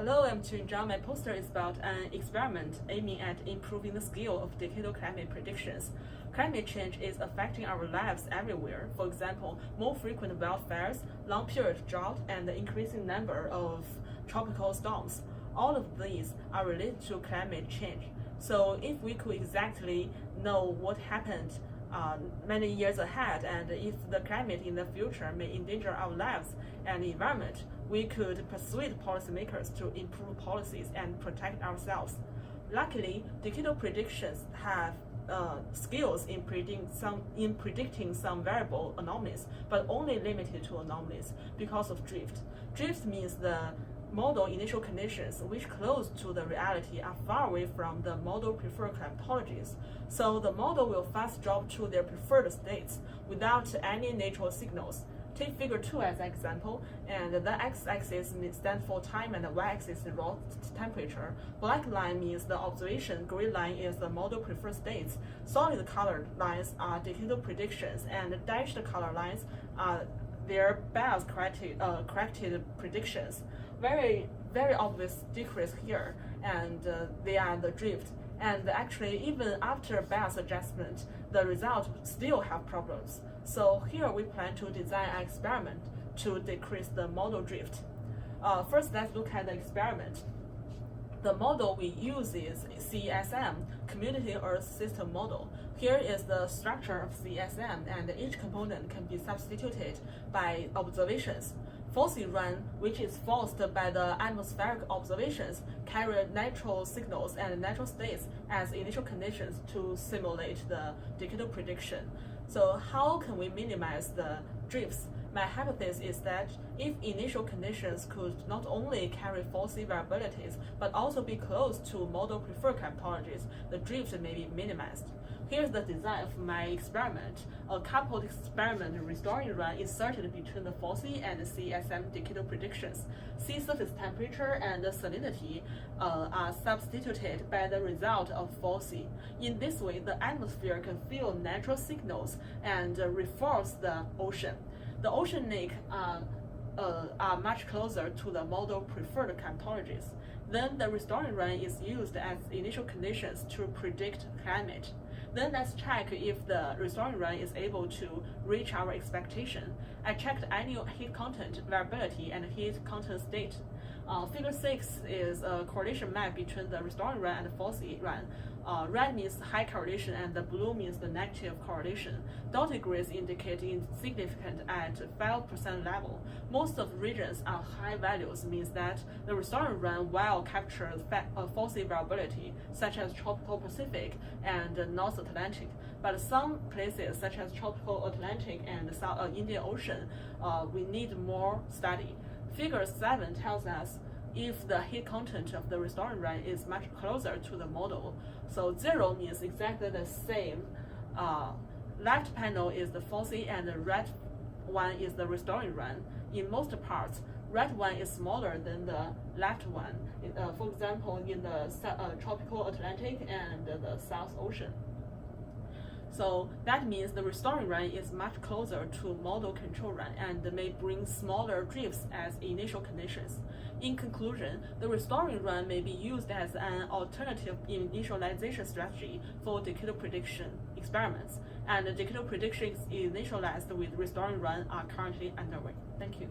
Hello, I'm Junzhang. My poster is about an experiment aiming at improving the skill of decadal climate predictions. Climate change is affecting our lives everywhere. For example, more frequent wildfires, long period drought, and the increasing number of tropical storms. All of these are related to climate change. So if we could exactly know what happened many years ahead, and if the climate in the future may endanger our lives and the environment, we could persuade policymakers to improve policies and protect ourselves. Luckily, decadal predictions have skills in predicting some variable anomalies, but only limited to anomalies because of drift. Drift means the model initial conditions which close to the reality are far away from the model preferred climatologies. So the model will fast drop to their preferred states without any natural signals. Take figure 2 as an example, and the x-axis stands for time and the y-axis is raw temperature. Black line means the observation, gray line is the model preferred states. Solid colored lines are decadal predictions, and dashed color lines are their bias corrected predictions. Very obvious decrease here, and they are the drift. And actually, even after bias adjustment, the results still have problems. So here we plan to design an experiment to decrease the model drift. First, let's look at the experiment. The model we use is CESM, Community Earth System Model. Here is the structure of CESM, and each component can be substituted by observations. FOSSI run, which is forced by the atmospheric observations, carry natural signals and natural states as initial conditions to simulate the decadal prediction. So how can we minimize the drifts? My hypothesis is that if initial conditions could not only carry FOSSI variabilities, but also be close to model preferred climatologies, the drift may be minimized. Here's the design of my experiment. A coupled experiment restoring run inserted between the FOSSI and the CESM decadal predictions. Sea surface temperature and salinity are substituted by the result of FOSSI. In this way, the atmosphere can feel natural signals and reinforce the ocean. The oceanic are much closer to the model preferred climatologies. Then the restoring run is used as initial conditions to predict climate. Then let's check if the restoring run is able to reach our expectation. I checked annual heat content, variability, and heat content state. Figure 6 is a correlation map between the restoring run and the FOSSI run. Red means high correlation and the blue means the negative correlation. Dotted grids indicate insignificant at 5% level. Most of the regions are high values, means that the restoring run will capture FOSSI variability, such as tropical Pacific and North Atlantic. But some places, such as tropical Atlantic and the South Indian Ocean, we need more study. Figure 7 tells us if the heat content of the restoring run is much closer to the model. So 0 means exactly the same. Left panel is the FOSSI and the red one is the restoring run. In most parts, red one is smaller than the left one. For example, in the tropical Atlantic and the South Ocean. So that means the restoring run is much closer to model control run and may bring smaller drifts as initial conditions. In conclusion, the restoring run may be used as an alternative initialization strategy for decadal prediction experiments, and decadal predictions initialized with restoring run are currently underway. Thank you.